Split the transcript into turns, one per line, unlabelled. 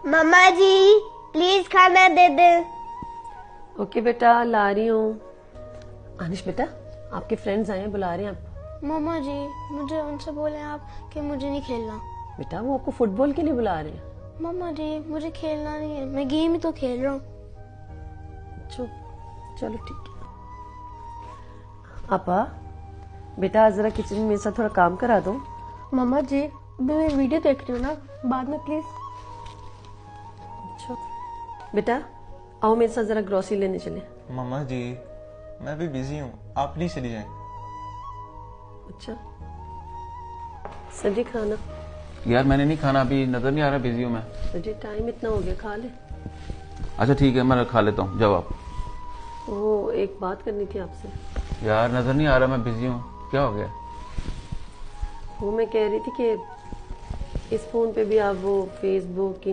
मम्मा जी please खाना दे दे।
Okay बेटा, ला रही हूँ। अनिश बेटा, आपके फ्रेंड्स आए हैं, बुला रहे हैं आपको।
मम्मा जी मुझे उनसे बोले आप कि मुझे नहीं खेलना।
बेटा वो आपको फुटबॉल के लिए बुला रहे हैं।
मम्मा जी मुझे खेलना नहीं है, मैं गेम ही तो खेल रहा हूँ।
चलो ठीक है। आपा बेटा आज जरा किचन में मेरे साथ थोड़ा काम करा दो।
मम्मा जी मैं वीडियो देख रही हूँ ना, बाद में प्लीज।
अच्छा बेटा आओ मेरे साथ जरा ग्रोसरी लेने चले।
मम्मा जी मैं भी बिजी हूँ, आप प्लीज चली जाएं।
अच्छा सब्जी खाना।
यार मैंने नहीं खाना, अभी नजर नहीं आ रहा, बिजी हूँ मैं।
अजय टाइम इतना हो गया, खा ले।
अच्छा ठीक है, मैं खा लेता हूँ, जाओ आप।
वो एक बात करनी थी आपसे।
यार नजर नहीं आ रहा, मैं बिजी हूँ, क्या हो गया?
वो मैं कह रही थी कि इस फोन पे भी आप वो फेसबुक की